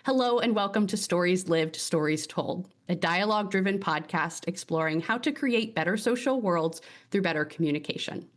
Hello and welcome to Stories Lived, Stories Told, a dialogue-driven podcast exploring how to create better social worlds through better communication.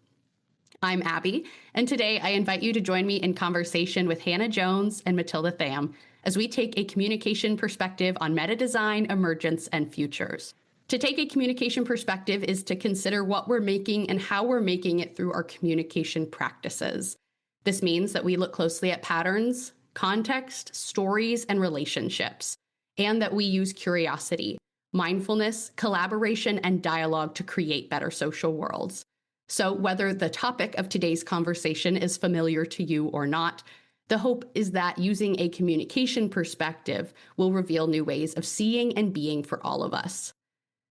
I'm Abbie, and today I invite you to join me in conversation with Hannah Jones and Mathilda Tham as we take a communication perspective on metadesign, emergence, and futures. To take a communication perspective is to consider what we're making and how we're making it through our communication practices. This means that we look closely at patterns, context, stories, and relationships, and that we use curiosity, mindfulness, collaboration, and dialogue to create better social worlds. So whether the topic of today's conversation is familiar to you or not, the hope is that using a communication perspective will reveal new ways of seeing and being for all of us.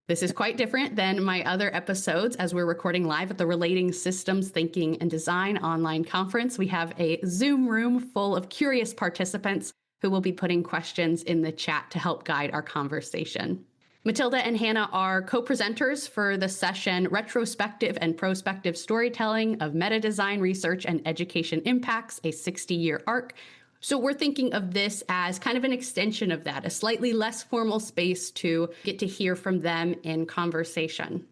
This is quite different than my other episodes as we're recording live at the Relating Systems Thinking and Design online conference. We have a Zoom room full of curious participants who will be putting questions in the chat to help guide our conversation. Mathilda and Hannah are co-presenters for the session Retrospective and Prospective Storytelling of Metadesign Research and Education Impacts, a 60-year arc. So we're thinking of this as kind of an extension of that, a slightly less formal space to get to hear from them in conversation.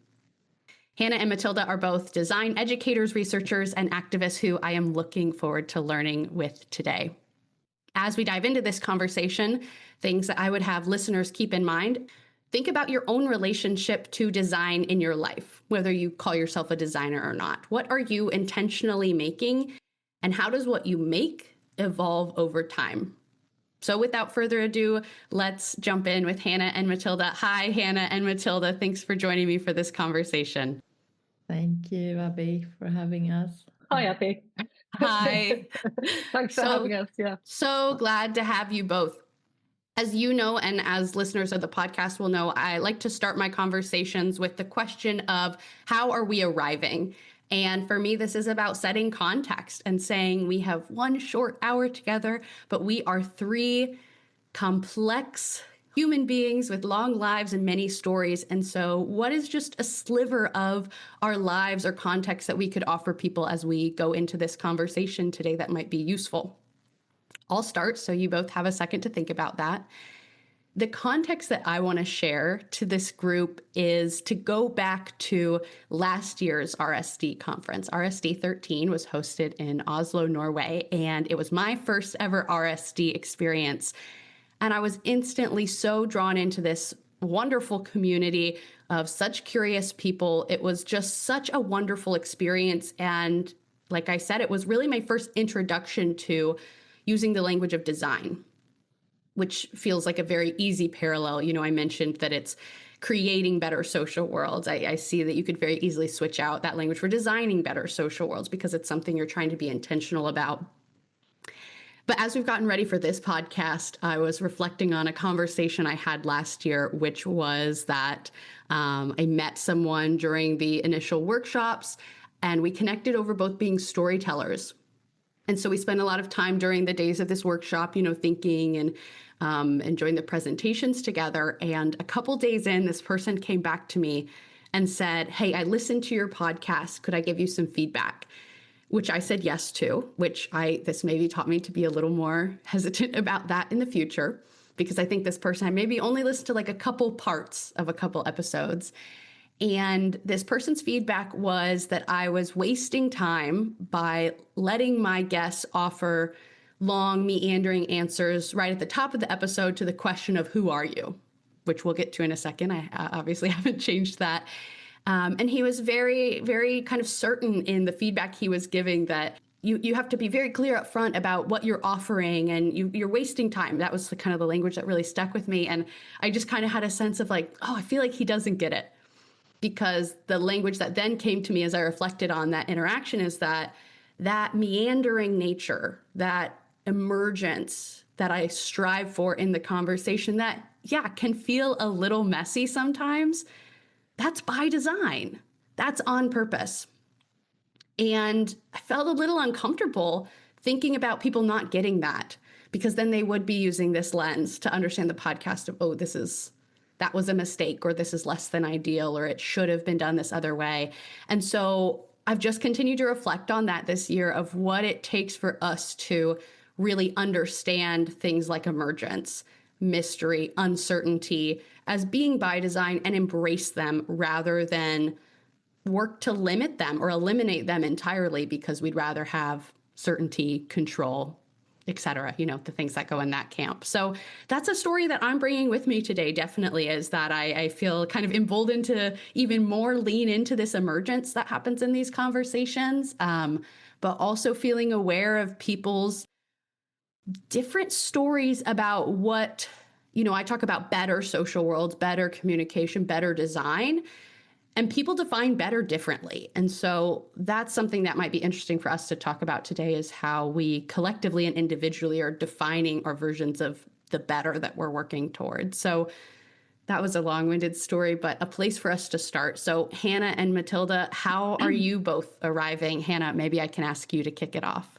Hannah and Mathilda are both design educators, researchers, and activists who I am looking forward to learning with today. As we dive into this conversation, things that I would have listeners keep in mind: think about your own relationship to design in your life, whether you call yourself a designer or not. What are you intentionally making, and how does what you make evolve over time? So without further ado, let's jump in with Hannah and Mathilda. Hi, Hannah and Mathilda. Thanks for joining me for this conversation. Thank you, Abbie, for having us. Hi, Abbie. Hi. Thanks for having us. Yeah. So glad to have you both. As you know, and as listeners of the podcast will know, I like to start my conversations with the question of how are we arriving? And for me, this is about setting context and saying we have one short hour together, but we are three complex human beings with long lives and many stories. And so what is just a sliver of our lives or context that we could offer people as we go into this conversation today that might be useful? I'll start so you both have a second to think about that. The context that I want to share to this group is to go back to last year's RSD conference. RSD 13 was hosted in Oslo, Norway, and it was my first ever RSD experience. And I was instantly so drawn into this wonderful community of such curious people. It was just such a wonderful experience. And like I said, it was really my first introduction to using the language of design, which feels like a very easy parallel. You know, I mentioned that it's creating better social worlds. I see that you could very easily switch out that language for designing better social worlds because it's something you're trying to be intentional about. But as we've gotten ready for this podcast, I was reflecting on a conversation I had last year, which was that I met someone during the initial workshops and we connected over both being storytellers. And so we spent a lot of time during the days of this workshop, you know, thinking and enjoying the presentations together. And a couple days in, this person came back to me and said, "Hey, I listened to your podcast. Could I give you some feedback?" Which I said yes to, this maybe taught me to be a little more hesitant about that in the future, because I think this person had maybe only listened to like a couple parts of a couple episodes. And this person's feedback was that I was wasting time by letting my guests offer long, meandering answers right at the top of the episode to the question of who are you, which we'll get to in a second. I obviously haven't changed that. And he was very, very kind of certain in the feedback he was giving that you have to be very clear up front about what you're offering and you're wasting time. That was the kind of the language that really stuck with me. And I just kind of had a sense of like, oh, I feel like he doesn't get it. Because the language that then came to me as I reflected on that interaction is that meandering nature, that emergence that I strive for in the conversation that, yeah, can feel a little messy sometimes, that's by design. That's on purpose. And I felt a little uncomfortable thinking about people not getting that, because then they would be using this lens to understand the podcast of, oh, that was a mistake, or this is less than ideal, or it should have been done this other way. And so I've just continued to reflect on that this year of what it takes for us to really understand things like emergence, mystery, uncertainty as being by design and embrace them rather than work to limit them or eliminate them entirely because we'd rather have certainty, control, etc. The things that go in that camp. So that's a story that I'm bringing with me today, definitely, is that I feel kind of emboldened to even more lean into this emergence that happens in these conversations, but also feeling aware of people's different stories about what, I talk about better social worlds, better communication, better design. And people define better differently. And so that's something that might be interesting for us to talk about today, is how we collectively and individually are defining our versions of the better that we're working towards. So that was a long-winded story, but a place for us to start. So Hannah and Mathilda, how are you both arriving? Hannah, maybe I can ask you to kick it off.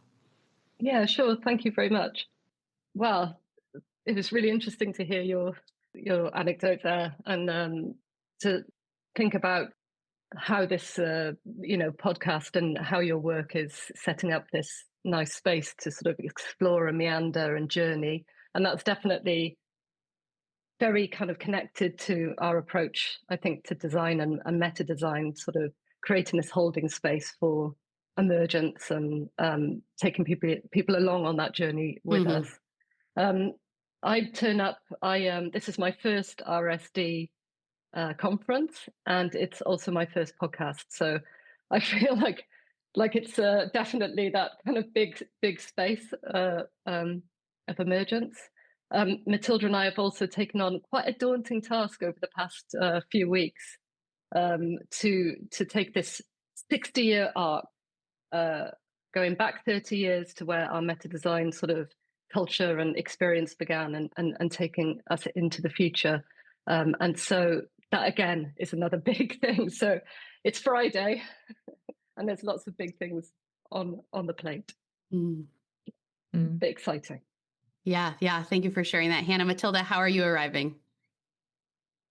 Yeah, sure. Thank you very much. Well, it was really interesting to hear your anecdote there, and to think about how this podcast and how your work is setting up this nice space to sort of explore and meander and journey. And that's definitely very kind of connected to our approach, I think, to design and meta design, sort of creating this holding space for emergence and taking people along on that journey with us. I turn up. This is my first RSD conference, and it's also my first podcast. So I feel like it's definitely that kind of big space of emergence. Mathilda and I have also taken on quite a daunting task over the past few weeks, to take this 60-year arc, going back 30 years to where our meta design sort of culture and experience began, and taking us into the future. And so that again is another big thing. So it's Friday and there's lots of big things on the plate. Bit exciting. Yeah. Thank you for sharing that. Hannah, Mathilda, how are you arriving?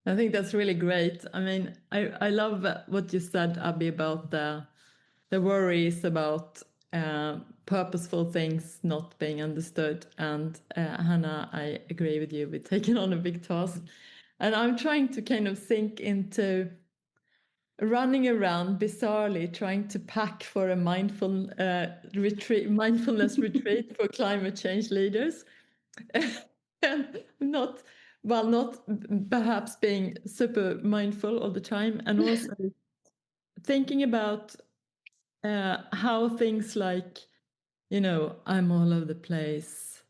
I think that's really great. I mean, I love what you said, Abbie, about the worries about purposeful things not being understood. And Hannah, I agree with you. We're taking on a big task. And I'm trying to kind of sink into running around bizarrely, trying to pack for a mindfulness retreat for climate change leaders. And not perhaps being super mindful all the time, and also thinking about how things like, I'm all over the place,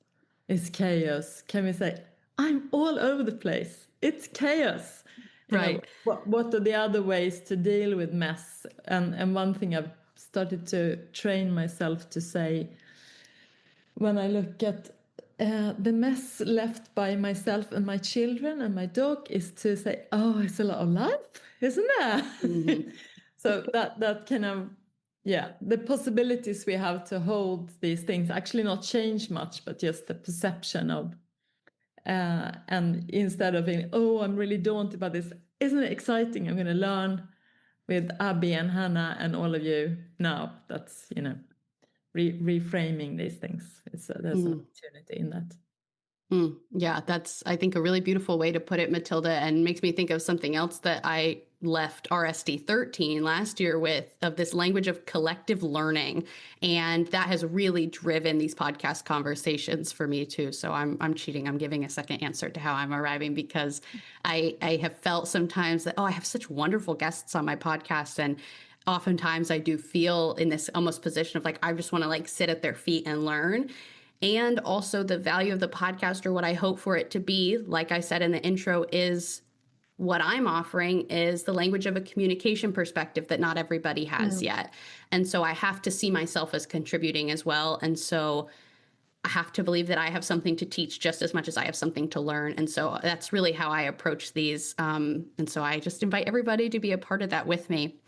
it's chaos. Can we say, I'm all over the place, it's chaos? Right. What are the other ways to deal with mess? And one thing I've started to train myself to say when I look at the mess left by myself and my children and my dog is to say, oh, it's a lot of life, isn't there? So that kind of, the possibilities we have to hold these things actually not change much, but just the perception of, and instead of being, oh, I'm really daunted by this, isn't it exciting? I'm going to learn with Abbie and Hannah and all of you now. That's, reframing these things. There's an opportunity in that. Yeah, that's, I think, a really beautiful way to put it, Mathilda, and makes me think of something else that I left RSD 13 last year with, of this language of collective learning. And that has really driven these podcast conversations for me too. So I'm cheating. I'm giving a second answer to how I'm arriving, because I have felt sometimes that, I have such wonderful guests on my podcast, and oftentimes I do feel in this almost position of like, I just want to sit at their feet and learn. And also the value of the podcast, or what I hope for it to be, like I said in the intro, is what I'm offering is the language of a communication perspective that not everybody has yet. And so I have to see myself as contributing as well. And so I have to believe that I have something to teach just as much as I have something to learn. And so that's really how I approach these. And so I just invite everybody to be a part of that with me.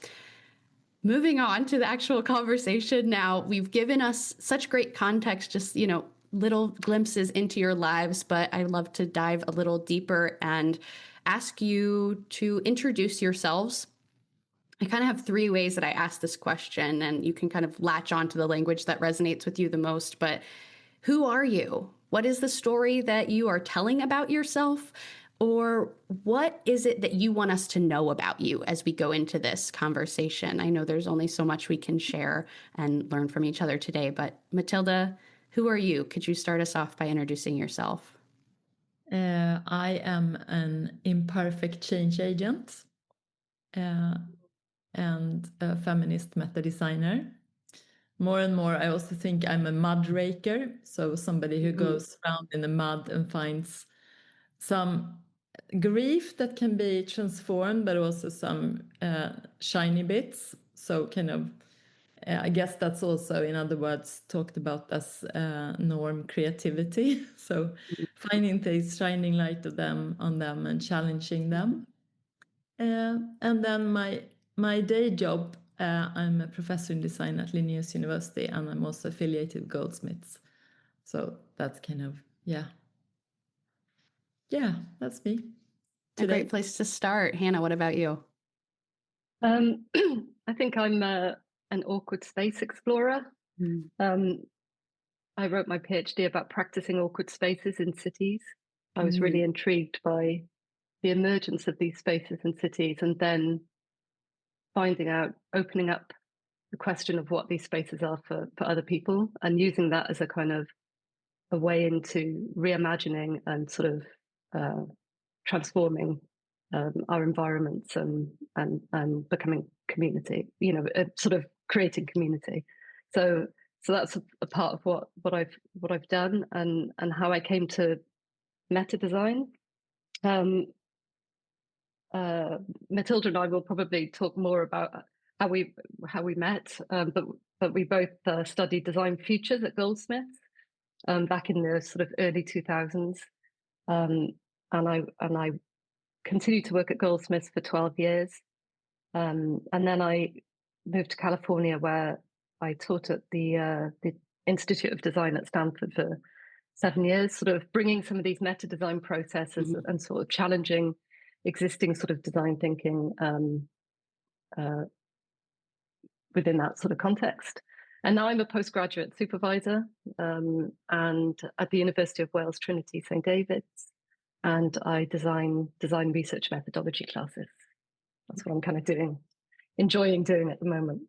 Moving on to the actual conversation now, we've given us such great context, just, little glimpses into your lives, but I'd love to dive a little deeper and ask you to introduce yourselves. I kind of have three ways that I ask this question, and you can kind of latch on to the language that resonates with you the most. But who are you? What is the story that you are telling about yourself? Or what is it that you want us to know about you as we go into this conversation? I know there's only so much we can share and learn from each other today, but Mathilda, who are you? Could you start us off by introducing yourself? I am an imperfect change agent and a feminist meta designer. More and more, I also think I'm a mud raker, so somebody who goes around in the mud and finds some grief that can be transformed, but also some shiny bits. So kind of, I guess that's also, in other words, talked about as norm creativity. So finding things, shining light on them and challenging them. And then my day job, I'm a professor in design at Linnaeus University, and I'm also affiliated with Goldsmiths. So that's kind of, yeah, that's me. A great place to start. Hannah, what about you? I think I'm an awkward space explorer. I wrote my PhD about practicing awkward spaces in cities. I was really intrigued by the emergence of these spaces in cities, and then opening up the question of what these spaces are for other people, and using that as a kind of a way into reimagining and sort of transforming our environments and becoming community, sort of creating community. So that's a part of what I've done, and how I came to meta design. Mathilda and I will probably talk more about how we met, but we both studied design futures at Goldsmiths back in the sort of early 2000s, and I continued to work at Goldsmiths for 12 years, and then I moved to California, where I taught at the Institute of Design at Stanford for 7 years, sort of bringing some of these meta design processes and sort of challenging existing sort of design thinking within that sort of context. And now I'm a postgraduate supervisor and at the University of Wales, Trinity, St. David's, and I design research methodology classes. That's what I'm kind of enjoying doing at the moment.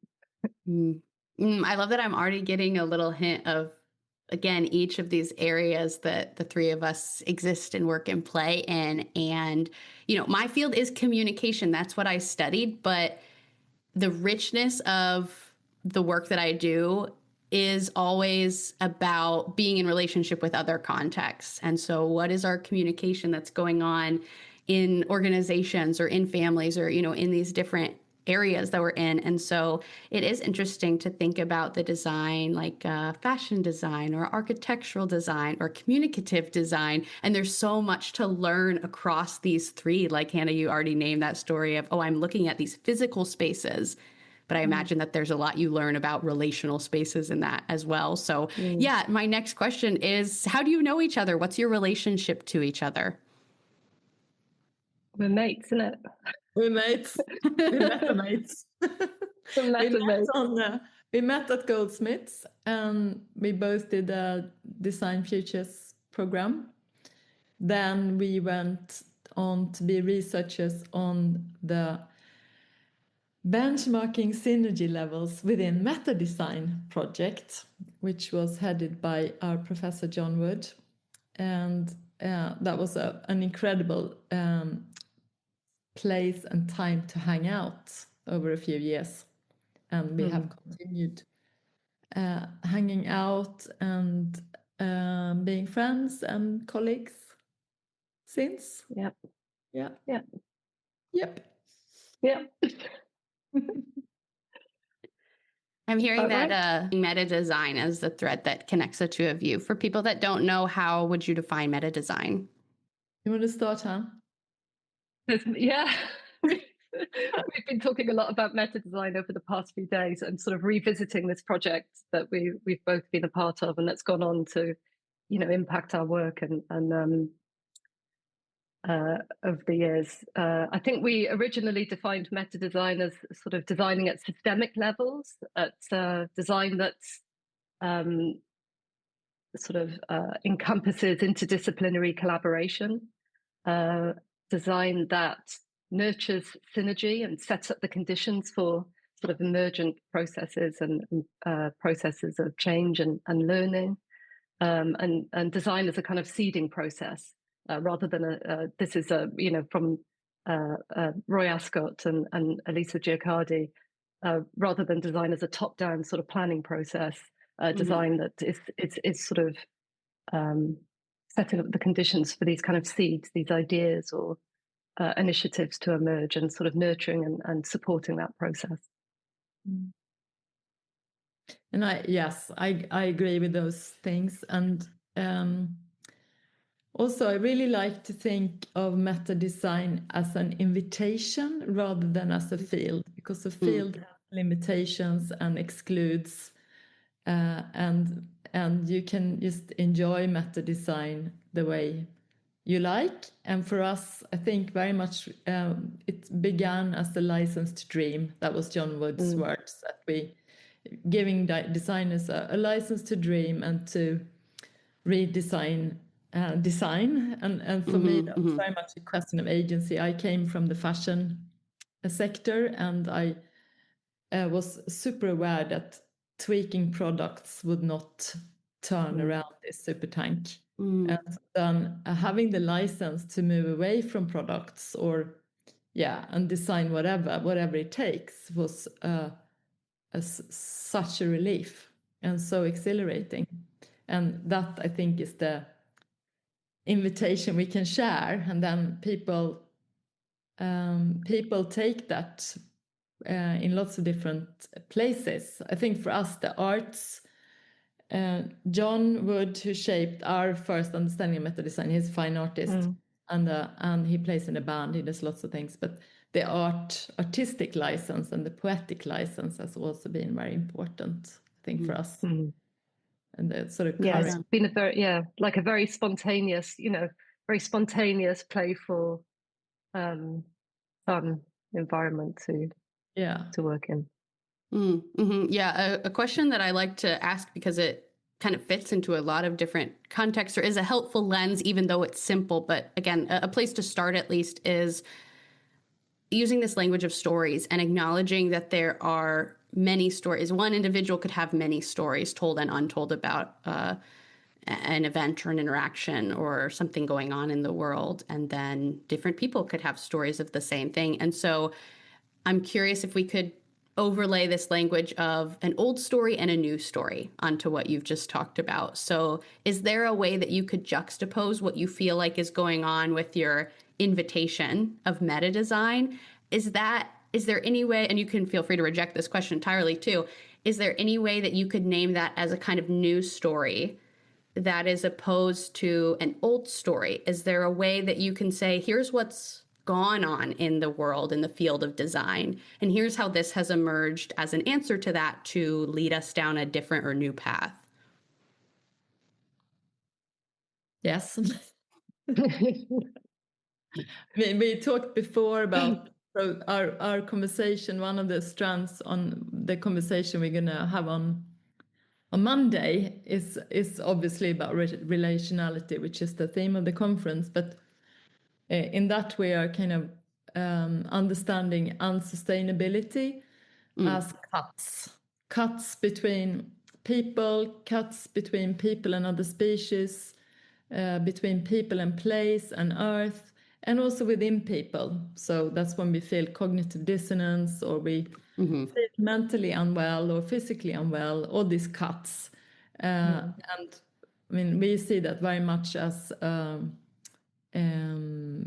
I love that I'm already getting a little hint of, again, each of these areas that the three of us exist and work and play in. And, my field is communication. That's what I studied. But the richness of the work that I do is always about being in relationship with other contexts. And so what is our communication that's going on in organizations or in families or, in these different areas that we're in? And so it is interesting to think about the design, like fashion design or architectural design or communicative design. And there's so much to learn across these three. Like Hannah, you already named that story of, I'm looking at these physical spaces, but I imagine that there's a lot you learn about relational spaces in that as well. So yeah, my next question is, how do you know each other? What's your relationship to each other? We're mates, isn't it? We're mates. We're meta-mates. We met at Goldsmiths, and we both did a Design Futures program. Then we went on to be researchers on the benchmarking synergy levels within Metadesign project, which was headed by our Professor John Wood. And that was an incredible place and time to hang out over a few years. And we have continued hanging out and being friends and colleagues since. Yep. I'm hearing that meta design is the thread that connects the two of you. For people that don't know, how would you define meta design? You want to start, Tham? Yeah. We've been talking a lot about meta design over the past few days and sort of revisiting this project that we've both been a part of, and that's gone on to, impact our work and over the years. I think we originally defined meta design as sort of designing at systemic levels, at design that's sort of encompasses interdisciplinary collaboration, design that nurtures synergy and sets up the conditions for sort of emergent processes and processes of change and learning, and design as a kind of seeding process, rather than this is from Roy Ascott and Elisa Giaccardi, rather than design as a top-down sort of planning process, design that is sort of setting up the conditions for these kind of seeds, these ideas or initiatives to emerge, and sort of nurturing and supporting that process. And I agree with those things. And also, I really like to think of meta design as an invitation rather than as a field, because the field has limitations and excludes, and you can just enjoy meta design the way you like. And for us, I think very much it began as the license to dream. That was John Wood's words, that we giving designers a license to dream and to redesign design. And for me, that was very much a question of agency. I came from the fashion sector, and I was super aware that tweaking products would not turn around this super tank. And then having the license to move away from products and design whatever it takes was such a relief and so exhilarating. And that, I think, is the invitation we can share, and then people take that in lots of different places. I think for us, the arts, John Wood, who shaped our first understanding of meta design, he's a fine artist, and he plays in a band, he does lots of things, but the artistic license and the poetic license has also been very important, I think, for us. And the sort of it's been a very spontaneous, playful, fun environment to work in. Yeah, a question that I like to ask, because it kind of fits into a lot of different contexts, or is a helpful lens, even though it's simple. But again, a place to start at least is using this language of stories and acknowledging that there are many stories. One individual could have many stories told and untold about an event or an interaction or something going on in the world. And then different people could have stories of the same thing. And so I'm curious if we could overlay this language of an old story and a new story onto what you've just talked about. So is there a way that you could juxtapose what you feel like is going on with your invitation of meta design? Is there any way, and you can feel free to reject this question entirely too, is there any way that you could name that as a kind of new story that is opposed to an old story? Is there a way that you can say, here's what's gone on in the world, in the field of design, and here's how this has emerged as an answer to that to lead us down a different or new path? Yes. We talked before about our conversation. One of the strands on the conversation we're going to have on Monday is obviously about relationality, which is the theme of the conference. But in that, we are kind of understanding unsustainability as cuts between people and other species, between people and place and earth, and also within people. So that's when we feel cognitive dissonance, or we feel mentally unwell or physically unwell, all these cuts. And I mean, we see that very much as a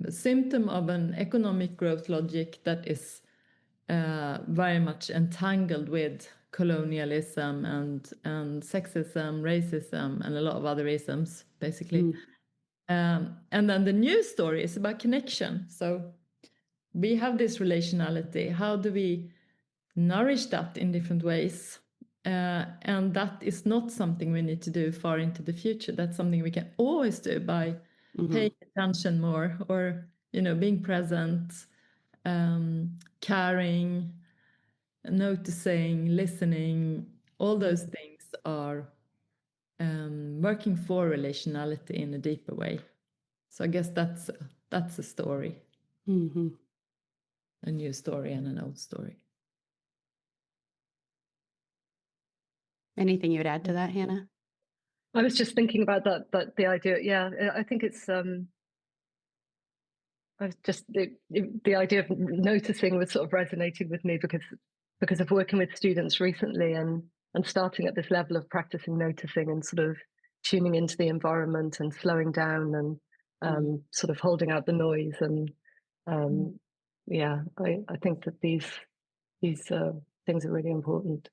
symptom of an economic growth logic that is very much entangled with colonialism and sexism, racism, and a lot of other isms, basically. And then the new story is about connection. So we have this relationality. How do we nourish that in different ways? And that is not something we need to do far into the future. That's something we can always do by paying attention more, or being present, caring, noticing, listening. All those things are working for relationality in a deeper way. So I guess that's a story, Mm-hmm. a new story and an old story. Anything you would add to that, Hannah? I was just thinking about that the idea. Yeah, I think it's I was just the idea of noticing was sort of resonating with me because of working with students recently and starting at this level of practicing noticing and sort of tuning into the environment and slowing down and sort of holding out the noise and yeah, I think that these things are really important.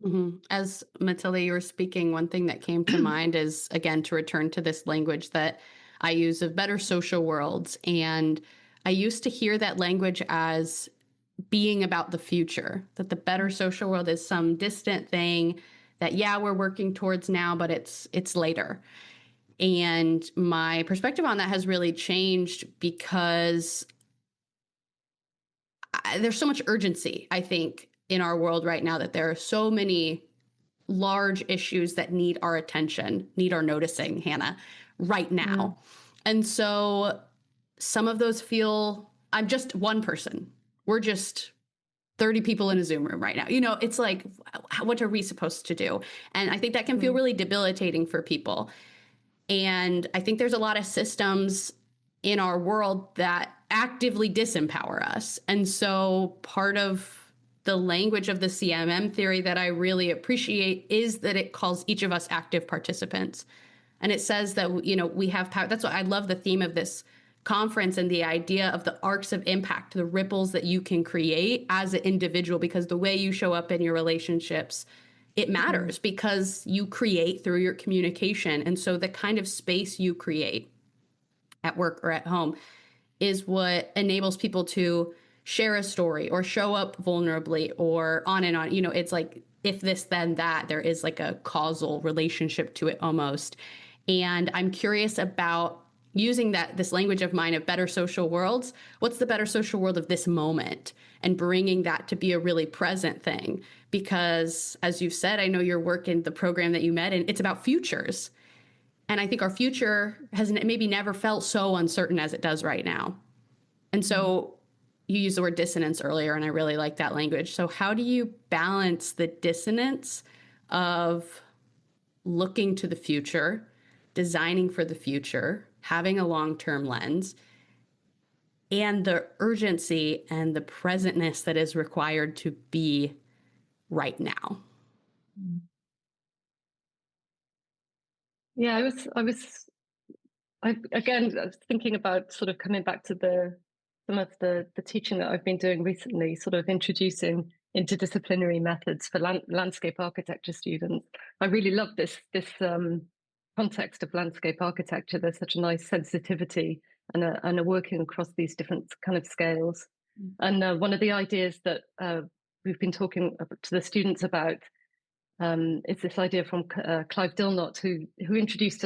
Mm-hmm. As Mathilda, you were speaking, one thing that came to mind is, again, to return to this language that I use of better social worlds. And I used to hear that language as being about the future, that the better social world is some distant thing that, yeah, we're working towards now, but it's later. And my perspective on that has really changed because there's so much urgency, I think, in our world right now, that there are so many large issues that need our attention, need our noticing, Hannah, right now. And so some of those feel, I'm just one person. We're just 30 people in a Zoom room right now. You know, it's like, what are we supposed to do? And I think that can feel really debilitating for people. And I think there's a lot of systems in our world that actively disempower us. And so part of the language of the CMM theory that I really appreciate is that it calls each of us active participants. And it says that, you know, we have power. That's why I love the theme of this conference and the idea of the arcs of impact, the ripples that you can create as an individual, because the way you show up in your relationships, it matters because you create through your communication. And so the kind of space you create at work or at home is what enables people to share a story or show up vulnerably or on and on. You know, it's like, if this, then that, there is like a causal relationship to it almost. And I'm curious about using this language of mine of better social worlds. What's the better social world of this moment? And bringing that to be a really present thing. Because as you've said, I know your work in the program that you met, and it's about futures. And I think our future has maybe never felt so uncertain as it does right now. And so you used the word dissonance earlier, and I really like that language. So how do you balance the dissonance of looking to the future, designing for the future, having a long-term lens, and the urgency and the presentness that is required to be right now? Yeah, I was thinking about sort of coming back to some of the teaching that I've been doing recently, sort of introducing interdisciplinary methods for landscape architecture students. I really love this context of landscape architecture. There's such a nice sensitivity and a working across these different kind of scales. And one of the ideas that we've been talking to the students about is this idea from Clive Dilnott, who introduced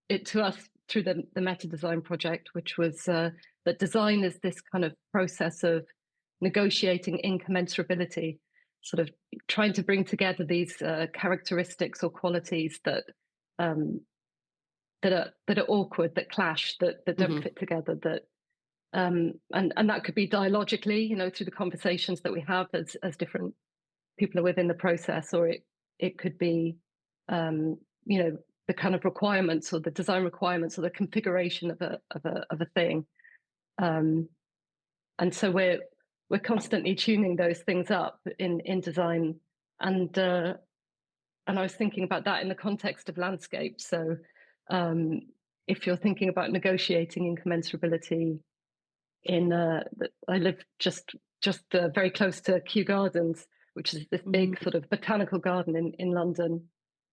it to us through the Metadesign project, which was that design is this kind of process of negotiating incommensurability, sort of trying to bring together these characteristics or qualities that are awkward, that clash, that don't fit together, that and that could be dialogically, you know, through the conversations that we have as different people are within the process, or it could be you know, the kind of requirements or the design requirements or the configuration of a thing. And so we're constantly tuning those things up in design. And I was thinking about that in the context of landscape. So if you're thinking about negotiating incommensurability I live just very close to Kew Gardens, which is this big sort of botanical garden in London.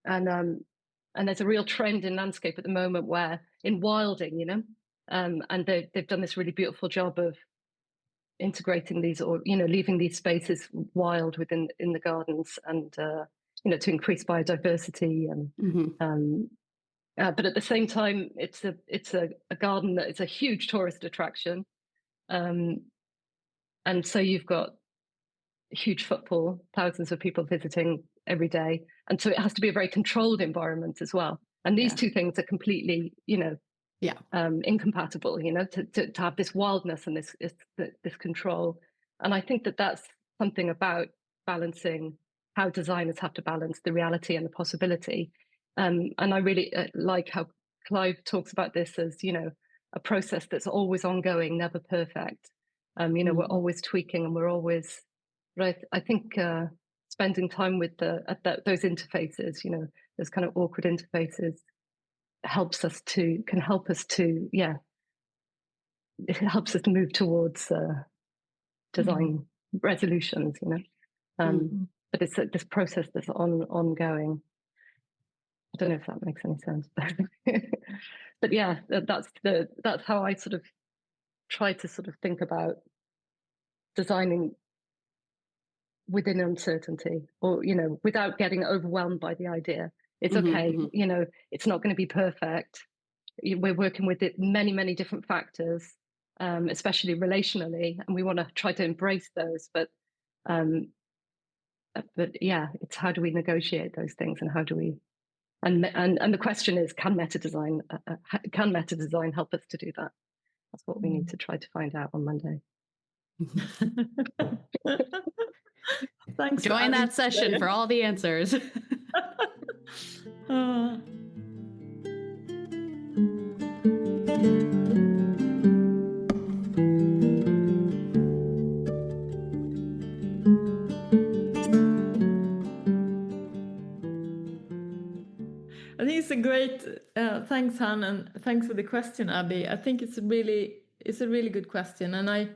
And there's a real trend in landscape at the moment where in wilding, you know, and they've done this really beautiful job of integrating these, or, you know, leaving these spaces wild in the gardens, and you know, to increase biodiversity and but at the same time, it's a garden that is a huge tourist attraction. And so you've got huge footfall, thousands of people visiting every day. And so it has to be a very controlled environment as well. And these two things are completely, incompatible, to have this wildness and this control. And I think that that's something about balancing how designers have to balance the reality and the possibility. And I really like how Clive talks about this as, a process that's always ongoing, never perfect. We're always tweaking and we're always, right. I think spending time with those interfaces, those kind of awkward interfaces, can help us to it helps us move towards design resolutions, but it's this process that's ongoing. I don't know if that makes any sense, but yeah, that's how I sort of try to sort of think about designing within uncertainty, or without getting overwhelmed by the idea. It's okay, it's not going to be perfect. We're working with many different factors, especially relationally, and we want to try to embrace those. But yeah, it's how do we negotiate those things, and how do we? And the question is, can metadesign help us to do that? That's what we need to try to find out on Monday. Thanks. Join that session for all the answers. I think it's a great, thanks, Han, and thanks for the question, Abbie. I think it's a really good question. And I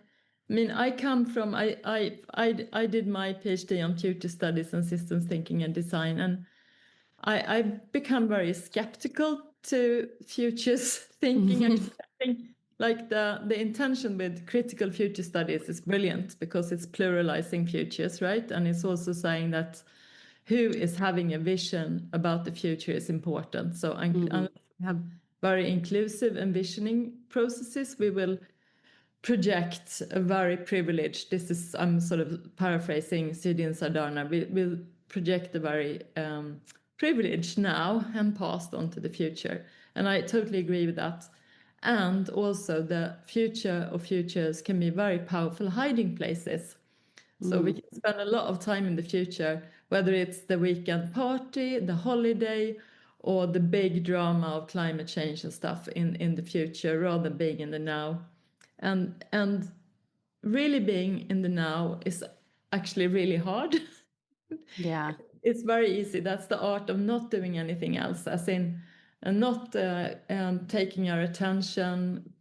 mean, I come from, I did my PhD on future studies and systems thinking and design, and I've become very skeptical to futures thinking. I think like the intention with critical future studies is brilliant because it's pluralizing futures, right? And it's also saying that who is having a vision about the future is important. So unless we have very inclusive envisioning processes, we will project a very privileged, I'm sort of paraphrasing Sidi and Sardana, we'll project a very privileged now and passed on to the future. And I totally agree with that. And also the future of futures can be very powerful hiding places. So we can spend a lot of time in the future, whether it's the weekend party, the holiday, or the big drama of climate change and stuff in the future, rather than being in the now. And really being in the now is actually really hard. Yeah. It's very easy. That's the art of not doing anything else, as in not taking our attention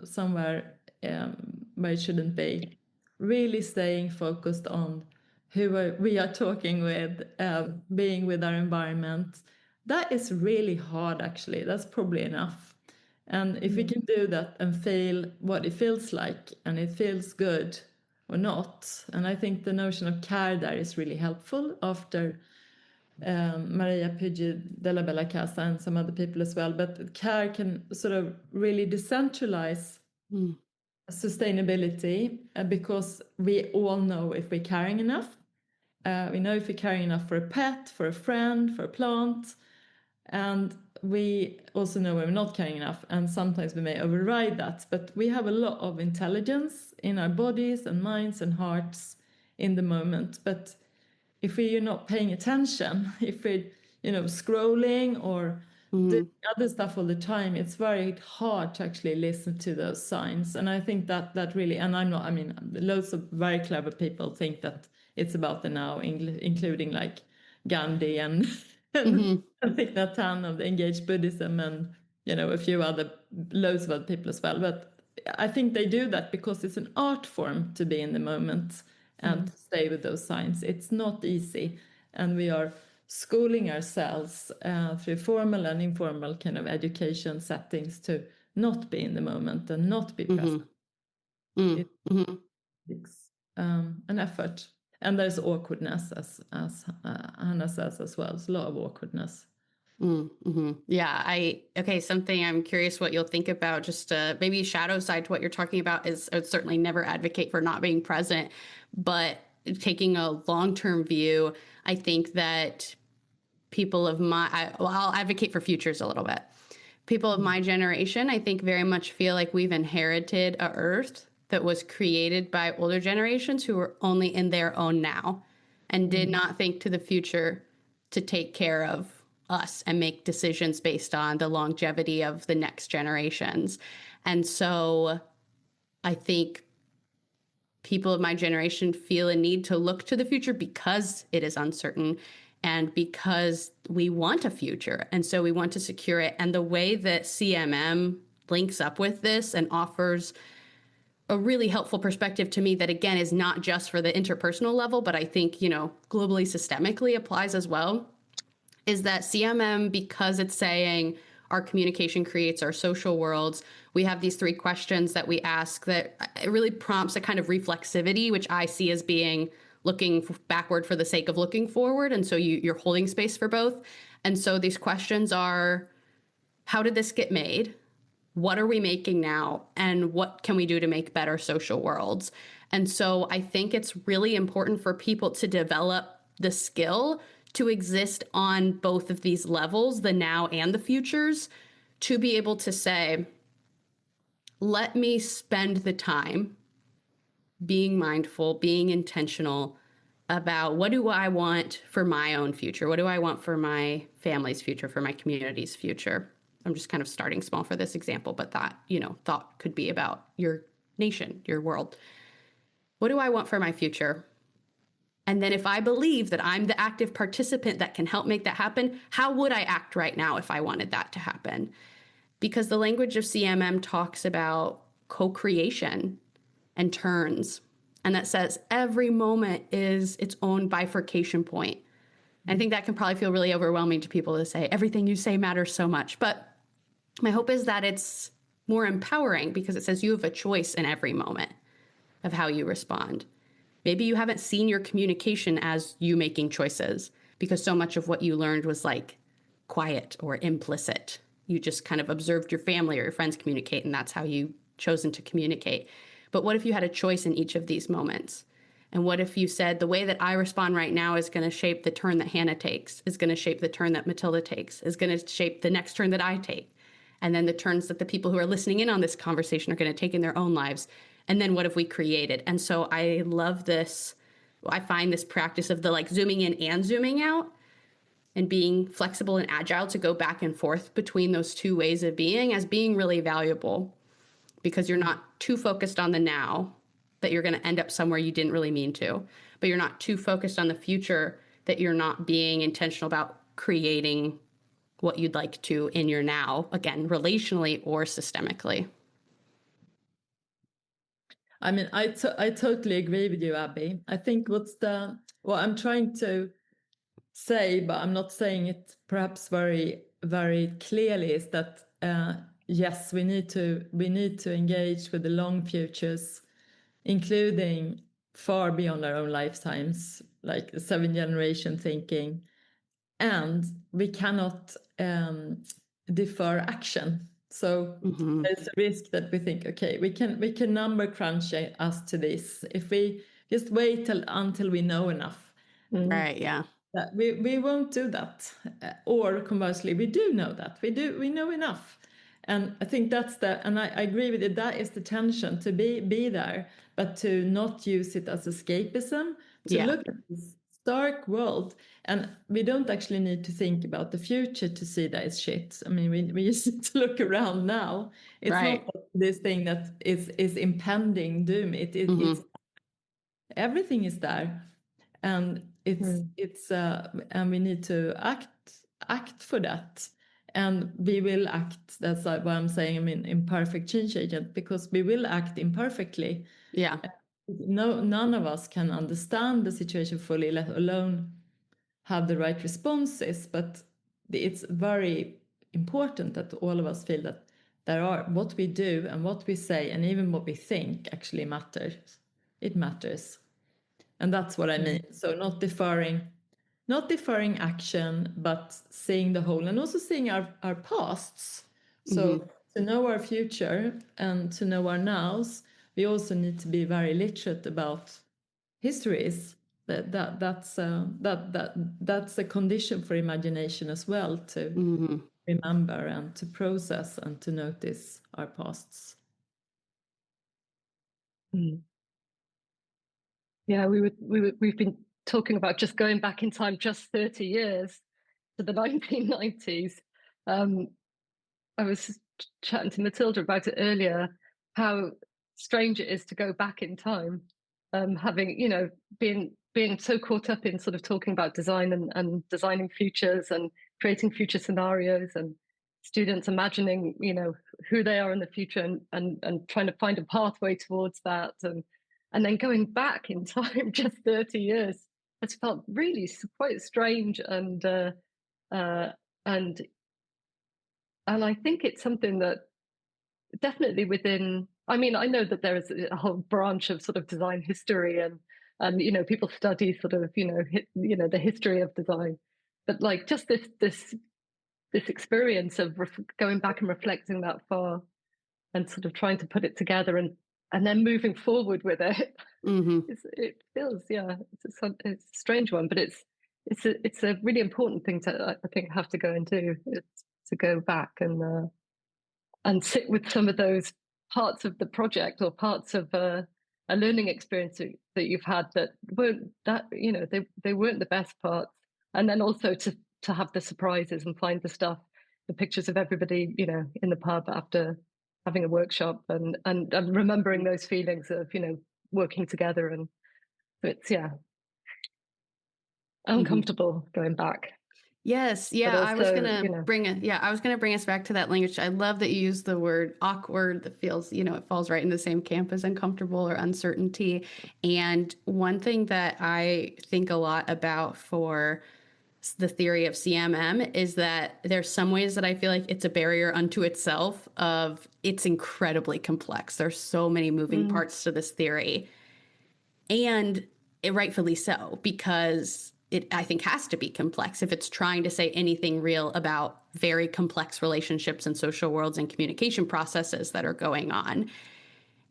somewhere where it shouldn't be. Really staying focused on who we are talking with, being with our environment. That is really hard, actually. That's probably enough. And if we can do that and feel what it feels like, and it feels good or not, and I think the notion of care there is really helpful after Maria Puggi della Bella Casa and some other people as well. But care can sort of really decentralize sustainability because we all know if we're caring enough. We know if we're caring enough for a pet, for a friend, for a plant. And we also know when we're not caring enough, and sometimes we may override that, but we have a lot of intelligence in our bodies and minds and hearts in the moment. But if we're not paying attention, if we're scrolling or doing other stuff all the time, it's very hard to actually listen to those signs. And I think that really, and loads of very clever people think that it's about the now, including like Gandhi and I think that Tham of the engaged Buddhism and loads of other people as well. But I think they do that because it's an art form to be in the moment and to stay with those signs. It's not easy, and we are schooling ourselves through formal and informal kind of education settings to not be in the moment and not be present. It's an effort. And there's awkwardness, as Hannah says as well. There's a lot of awkwardness. Yeah, something I'm curious what you'll think about, just maybe shadow side to what you're talking about is I would certainly never advocate for not being present, but taking a long-term view, I think that people of I'll advocate for futures a little bit. People of my generation, I think, very much feel like we've inherited a earth that was created by older generations who were only in their own now and did not think to the future to take care of us and make decisions based on the longevity of the next generations. And so I think people of my generation feel a need to look to the future because it is uncertain and because we want a future. And so we want to secure it. And the way that CMM links up with this and offers a really helpful perspective to me that, again, is not just for the interpersonal level, but I think, globally, systemically applies as well, is that CMM, because it's saying our communication creates our social worlds, we have these 3 questions that we ask that it really prompts a kind of reflexivity, which I see as being looking backward for the sake of looking forward. And so you're holding space for both. And so these questions are, how did this get made? What are we making now? And what can we do to make better social worlds? And so I think it's really important for people to develop the skill to exist on both of these levels, the now and the futures, to be able to say, let me spend the time being mindful, being intentional about what do I want for my own future? What do I want for my family's future, for my community's future? I'm just kind of starting small for this example, but that, thought could be about your nation, your world. What do I want for my future? And then if I believe that I'm the active participant that can help make that happen, how would I act right now if I wanted that to happen? Because the language of CMM talks about co-creation and turns, and that says every moment is its own bifurcation point. I think that can probably feel really overwhelming to people to say everything you say matters so much. But my hope is that it's more empowering because it says you have a choice in every moment of how you respond. Maybe you haven't seen your communication as you making choices because so much of what you learned was like quiet or implicit. You just kind of observed your family or your friends communicate, and that's how you chosen to communicate. But what if you had a choice in each of these moments? And what if you said, the way that I respond right now is going to shape the turn that Hannah takes, is going to shape the turn that Mathilda takes, is going to shape the next turn that I take, and then the turns that the people who are listening in on this conversation are going to take in their own lives. And then what have we created? And so I love this. I find this practice of the zooming in and zooming out and being flexible and agile to go back and forth between those 2 ways of being as being really valuable, because you're not too focused on the now that you're going to end up somewhere you didn't really mean to, but you're not too focused on the future that you're not being intentional about creating what you'd like to in your now, again, relationally or systemically. I mean, I totally agree with you, Abbie. I think what I'm trying to say, but I'm not saying it perhaps very, very clearly, is that yes, we need to engage with the long futures, including far beyond our own lifetimes, like the 7-generation thinking, and we cannot defer action. So there's a risk that we think, okay, we can number crunch us to this if we just wait until we know enough. Right, yeah. We won't do that. Or conversely, we do know that. We know enough. And I think and I agree with it, that is the tension, to be there, but to not use it as escapism, to look at this stark world. And we don't actually need to think about the future to see that it's shit. I mean, we just need to look around now. It's not this thing that is impending doom. It's everything is there, and it's and we need to act for that, and we will act. That's like what I'm saying. I mean, imperfect change agent, because we will act imperfectly. Yeah. None of us can understand the situation fully, let alone have the right responses. But it's very important that all of us feel that what we do and what we say and even what we think actually matters. It matters. And that's what I mean. So not deferring action, but seeing the whole, and also seeing our pasts. So to know our future and to know our nows, we also need to be very literate about history is. That's a condition for imagination as well, to remember and to process and to notice our pasts. Yeah, we've been talking about just going back in time just 30 years to the 1990s. I was chatting to Mathilda about it earlier, how strange it is to go back in time, having, you know, being so caught up in sort of talking about design and designing futures and creating future scenarios, and students imagining, you know, who they are in the future, and trying to find a pathway towards that, and then going back in time just 30 years. It's felt really quite strange, and I think it's something that definitely within, I mean, I know that there is a whole branch of sort of design history, and you know, people study sort of, you know, the history of design, but like just this experience of going back and reflecting that far and sort of trying to put it together and then moving forward with it. It feels, yeah, it's a strange one, but it's a really important thing to, I think, have to go and do, to go back and sit with some of those parts of the project or parts of a learning experience that you've had that weren't, that, you know, they weren't the best parts, and then also to have the surprises and find the pictures of everybody, you know, in the pub after having a workshop, and remembering those feelings of, you know, working together. And it's, yeah, uncomfortable going back. Yes. Yeah. Also, I was going you to know, I was going to bring us back to that language. I love that you use the word awkward. That feels, you know, it falls right in the same camp as uncomfortable or uncertainty. And one thing that I think a lot about for the theory of CMM is that there's some ways that I feel like it's a barrier unto itself, of it's incredibly complex. There's so many moving parts to this theory. And rightfully so, because it, I think, has to be complex if it's trying to say anything real about very complex relationships and social worlds and communication processes that are going on.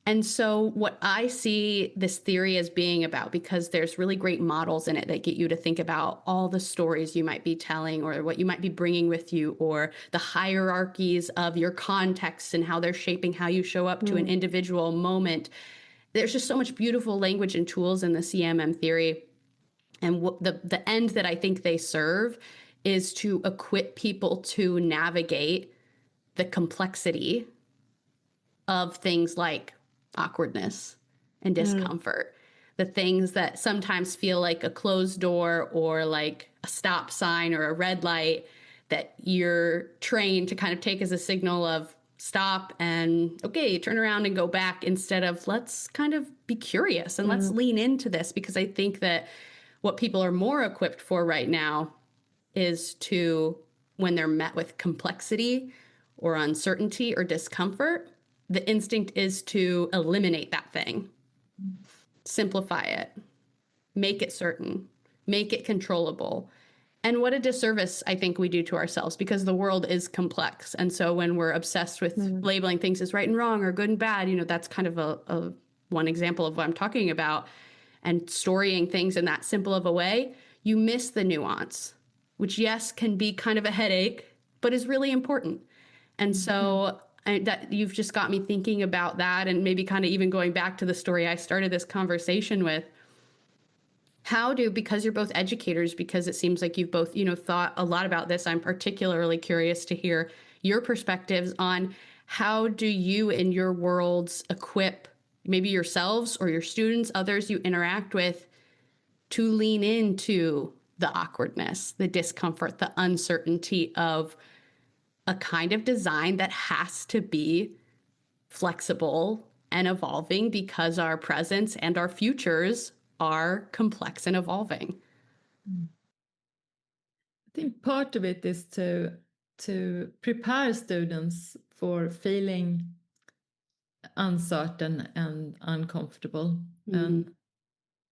And so what I see this theory as being about, because there's really great models in it that get you to think about all the stories you might be telling or what you might be bringing with you, or the hierarchies of your context and how they're shaping how you show up to an individual moment. There's just so much beautiful language and tools in the CMM theory. And the end that I think they serve is to equip people to navigate the complexity of things like awkwardness and discomfort, the things that sometimes feel like a closed door or like a stop sign or a red light that you're trained to kind of take as a signal of stop and, okay, turn around and go back, instead of let's kind of be curious and let's lean into this. Because I think that what people are more equipped for right now is to, when they're met with complexity or uncertainty or discomfort, the instinct is to eliminate that thing, simplify it, make it certain, make it controllable. And what a disservice I think we do to ourselves, because the world is complex. And so when we're obsessed with labeling things as right and wrong or good and bad, you know, that's kind of a one example of what I'm talking about, and storying things in that simple of a way, you miss the nuance, which, yes, can be kind of a headache, but is really important. And so that you've just got me thinking about that, and maybe kind of even going back to the story I started this conversation with. How do, because you're both educators, because it seems like you've both, you know, thought a lot about this, I'm particularly curious to hear your perspectives on how do you in your worlds equip maybe yourselves or your students, others you interact with, to lean into the awkwardness, the discomfort, the uncertainty of a kind of design that has to be flexible and evolving, because our presents and our futures are complex and evolving. I think part of it is to prepare students for feeling uncertain and uncomfortable. And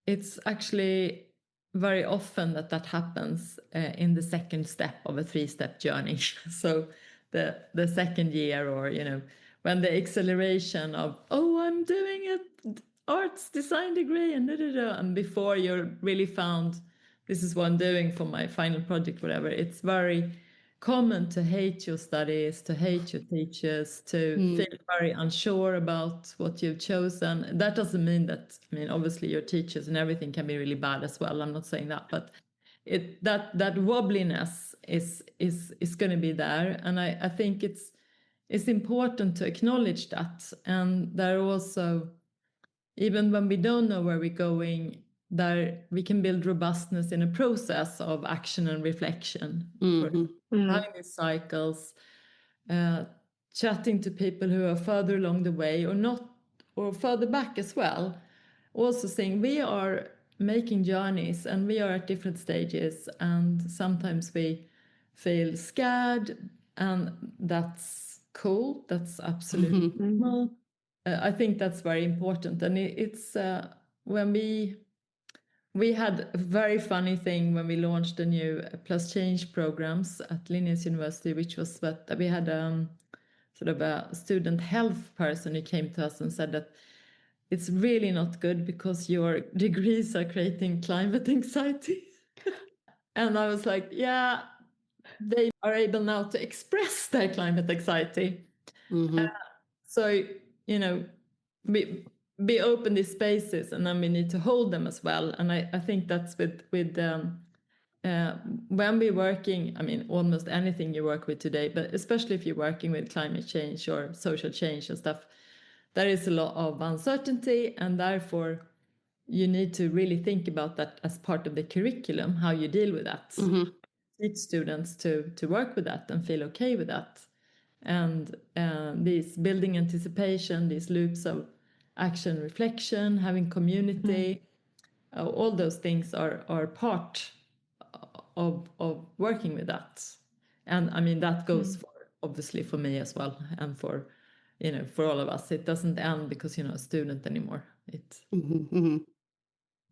it's actually very often that happens in the second step of a 3-step journey. So the second year, or, you know, when the acceleration of, oh, I'm doing it arts design degree and and before you really found this is what I'm doing for my final project, whatever. It's very common to hate your studies, to hate your teachers, to feel very unsure about what you've chosen. That doesn't mean that, I mean, obviously your teachers and everything can be really bad as well. I'm not saying that, but that wobbliness is going to be there. And I think it's important to acknowledge that. And there are also, even when we don't know where we're going, there we can build robustness in a process of action and reflection. Having these cycles, chatting to people who are further along the way or not, or further back as well. Also saying we are making journeys and we are at different stages, and sometimes we feel scared, and that's cool. That's absolutely normal. I think that's very important, and it's when we had a very funny thing when we launched the new Plus Change programs at Linnaeus University, which was that we had sort of a student health person who came to us and said that it's really not good because your degrees are creating climate anxiety. And I was like, yeah, they are able now to express their climate anxiety. So, you know, we open these spaces, and then we need to hold them as well. And I think that's with when we're working, I mean, almost anything you work with today, but especially if you're working with climate change or social change and stuff, there is a lot of uncertainty, and therefore you need to really think about that as part of the curriculum, how you deal with that. Teach students to work with that and feel okay with that. And these building anticipation, these loops of action, reflection, having community, all those things are part of working with that. And I mean, that goes for, obviously for me as well, and for, you know, for all of us. It doesn't end because you're not a student anymore.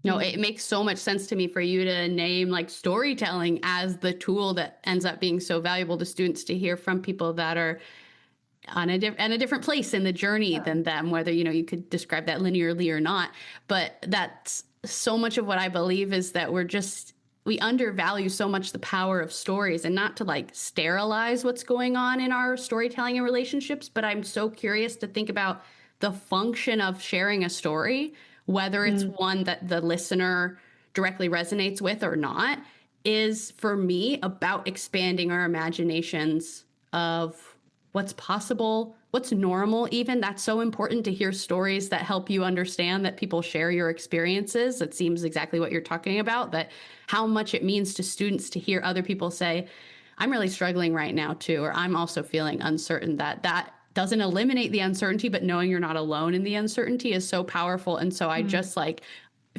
No, it makes so much sense to me for you to name like storytelling as the tool that ends up being so valuable to students, to hear from people that are on a different place in the journey than them, whether, you know, you could describe that linearly or not. But that's so much of what I believe, is that we undervalue so much the power of stories, and not to like sterilize what's going on in our storytelling and relationships. But I'm so curious to think about the function of sharing a story, whether it's one that the listener directly resonates with or not, is for me about expanding our imaginations of what's possible, what's normal even. That's so important, to hear stories that help you understand that people share your experiences. It seems exactly what you're talking about, that how much it means to students to hear other people say, I'm really struggling right now too, or I'm also feeling uncertain. That doesn't eliminate the uncertainty, but knowing you're not alone in the uncertainty is so powerful. And so I just like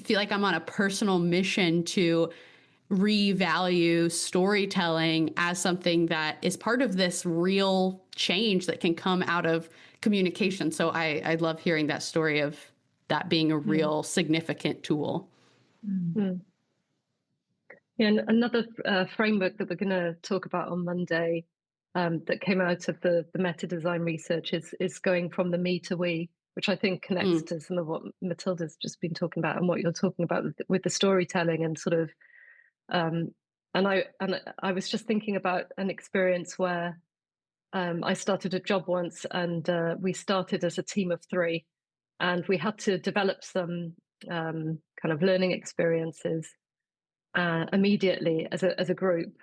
feel like I'm on a personal mission to revalue storytelling as something that is part of this real change that can come out of communication. So I love hearing that story of that being a real significant tool. Yeah, and another framework that we're going to talk about on Monday that came out of the meta-design research is going from the me to we, which I think connects to some of what Mathilda's just been talking about and what you're talking about with the storytelling, and sort of and I was just thinking about an experience where I started a job once, and we started as a team of 3, and we had to develop some kind of learning experiences immediately as a group,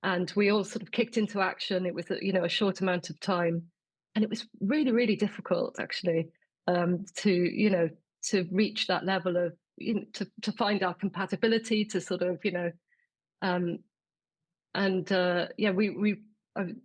and we all sort of kicked into action. It was a short amount of time, and it was really, really difficult actually to reach that level of to find our compatibility, to sort of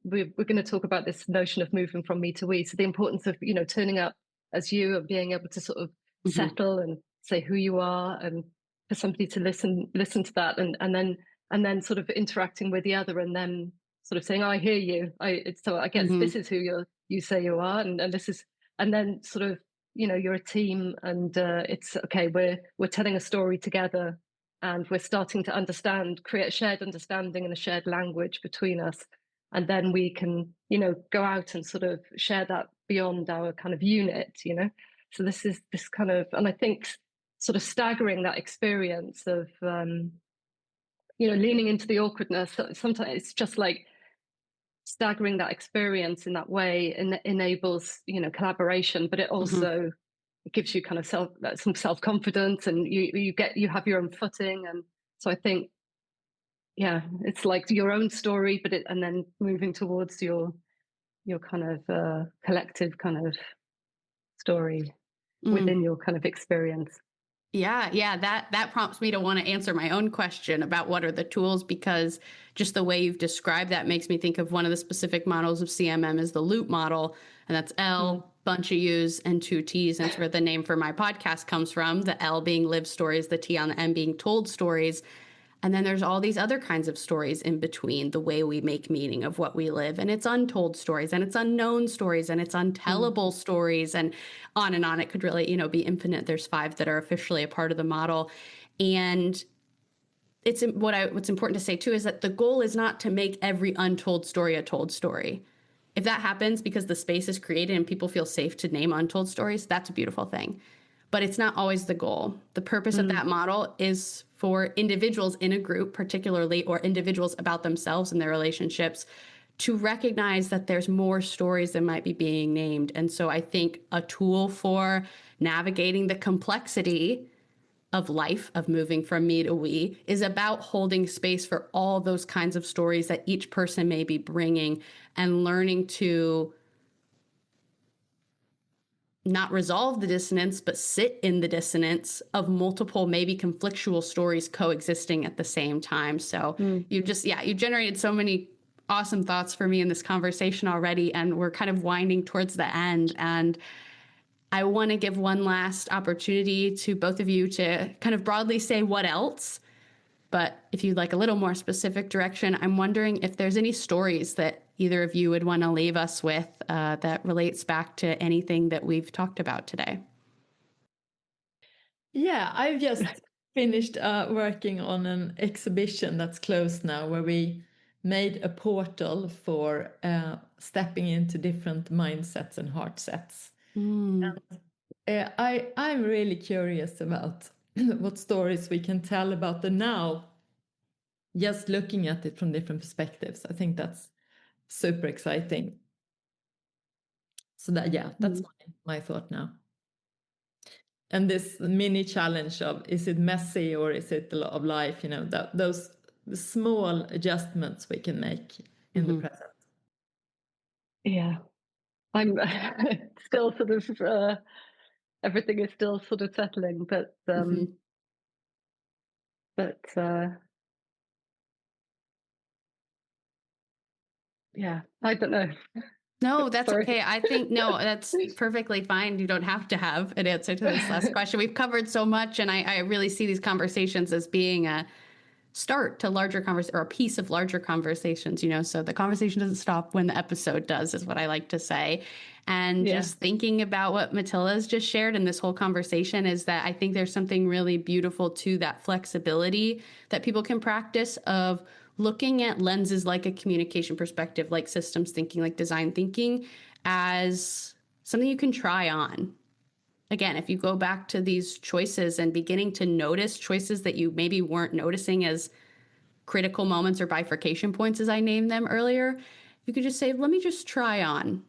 we're going to talk about this notion of moving from me to we. So the importance of turning up as you, and being able to sort of settle and say who you are, and for somebody to listen to that, and then sort of interacting with the other, and then sort of saying, I hear you. I guess this is who you say you are, and this is, and then sort of you're a team, and it's okay. We're telling a story together, and we're starting to create a shared understanding and a shared language between us, and then we can go out and sort of share that beyond our kind of unit. So this is this kind of, and I think sort of staggering that experience of, leaning into the awkwardness. Sometimes it's just like staggering that experience in that way enables, collaboration, but it also gives you kind of some self-confidence, and you have your own footing. And so I think, yeah, it's like your own story, and then moving towards your kind of collective kind of story within your kind of experience. Yeah, that prompts me to want to answer my own question about what are the tools, because just the way you've described that makes me think of one of the specific models of CMM is the loop model, and that's L, bunch of U's, and 2 T's. And that's where the name for my podcast comes from, the L being lived stories, the T on the M being told stories. And then there's all these other kinds of stories in between, the way we make meaning of what we live. And it's untold stories, and it's unknown stories, and it's untellable stories, and on and on. It could really, be infinite. There's 5 that are officially a part of the model. And it's what's important to say too is that the goal is not to make every untold story a told story. If that happens because the space is created and people feel safe to name untold stories, that's a beautiful thing. But it's not always the goal. The purpose of that model is for individuals in a group, particularly, or individuals about themselves and their relationships, to recognize that there's more stories than might be being named. And so I think a tool for navigating the complexity of life, of moving from me to we, is about holding space for all those kinds of stories that each person may be bringing, and learning to not resolve the dissonance, but sit in the dissonance of multiple, maybe conflictual stories coexisting at the same time. So you generated so many awesome thoughts for me in this conversation already, and we're kind of winding towards the end. And I want to give one last opportunity to both of you to kind of broadly say what else. But if you'd like a little more specific direction, I'm wondering if there's any stories that either of you would want to leave us with that relates back to anything that we've talked about today. Yeah, I've just finished working on an exhibition that's closed now, where we made a portal for stepping into different mindsets and heart sets. And, I'm really curious about what stories we can tell about the now, just looking at it from different perspectives. I think that's super exciting. So that's my thought now. And this mini challenge of, is it messy or is it a lot of life? Those small adjustments we can make in the present. Yeah, I'm still sort of everything is still sort of settling, but yeah, I don't know. No, that's Sorry. okay. I think, no, that's perfectly fine. You don't have to have an answer to this last question. We've covered so much, and I really see these conversations as being a start to larger conversations, or a piece of larger conversations, so the conversation doesn't stop when the episode does, is what I like to say. And just thinking about what Mathilda has just shared in this whole conversation is that I think there's something really beautiful to that flexibility that people can practice, of looking at lenses like a communication perspective, like systems thinking, like design thinking, as something you can try on. Again, if you go back to these choices and beginning to notice choices that you maybe weren't noticing as critical moments or bifurcation points, as I named them earlier, you could just say, let me just try on,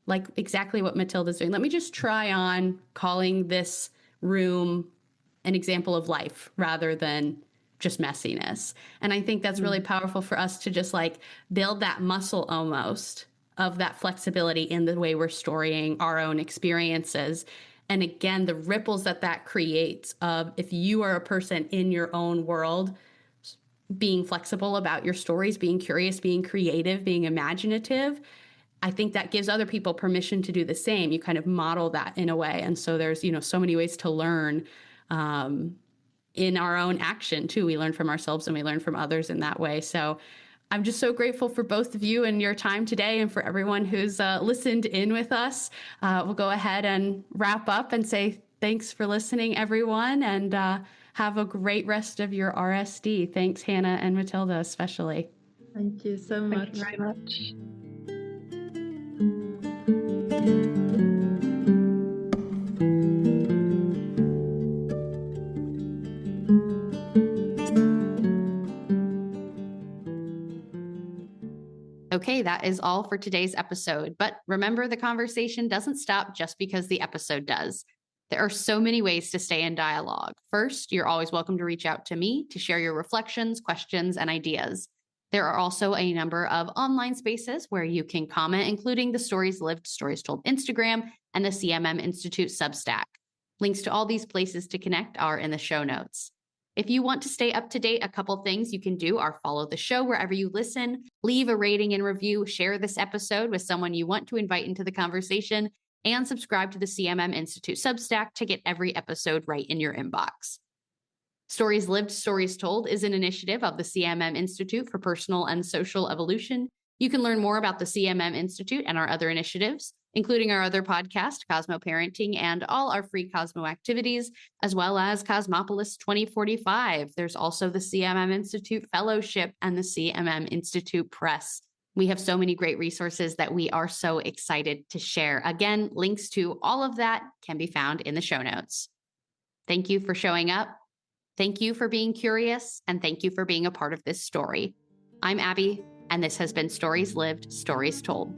like exactly what Mathilda's doing. Let me just try on calling this room an example of life rather than just messiness. And I think that's really powerful for us to just like build that muscle almost of that flexibility in the way we're storying our own experiences. And again, the ripples that creates of, if you are a person in your own world, being flexible about your stories, being curious, being creative, being imaginative, I think that gives other people permission to do the same. You kind of model that in a way. And so there's, so many ways to learn in our own action too. We learn from ourselves and we learn from others in that way. So I'm just so grateful for both of you and your time today, and for everyone who's listened in with us. We'll go ahead and wrap up and say thanks for listening, everyone, and have a great rest of your RSD. Thanks, Hannah and Mathilda, especially. Thank you so much. Thank you very much. Okay, that is all for today's episode. But remember, the conversation doesn't stop just because the episode does. There are so many ways to stay in dialogue. First, you're always welcome to reach out to me to share your reflections, questions, and ideas. There are also a number of online spaces where you can comment, including the Stories Lived, Stories Told Instagram and the CMM Institute Substack. Links to all these places to connect are in the show notes. If you want to stay up to date, a couple things you can do are follow the show wherever you listen, leave a rating and review, share this episode with someone you want to invite into the conversation, and subscribe to the CMM Institute Substack to get every episode right in your inbox. Stories Lived, Stories Told is an initiative of the CMM Institute for Personal and Social Evolution. You can learn more about the CMM Institute and our other initiatives, including our other podcast, Cosmo Parenting, and all our free Cosmo activities, as well as Cosmopolis 2045. There's also the CMM Institute Fellowship and the CMM Institute Press. We have so many great resources that we are so excited to share. Again, links to all of that can be found in the show notes. Thank you for showing up. Thank you for being curious, and thank you for being a part of this story. I'm Abbie, and this has been Stories Lived, Stories Told.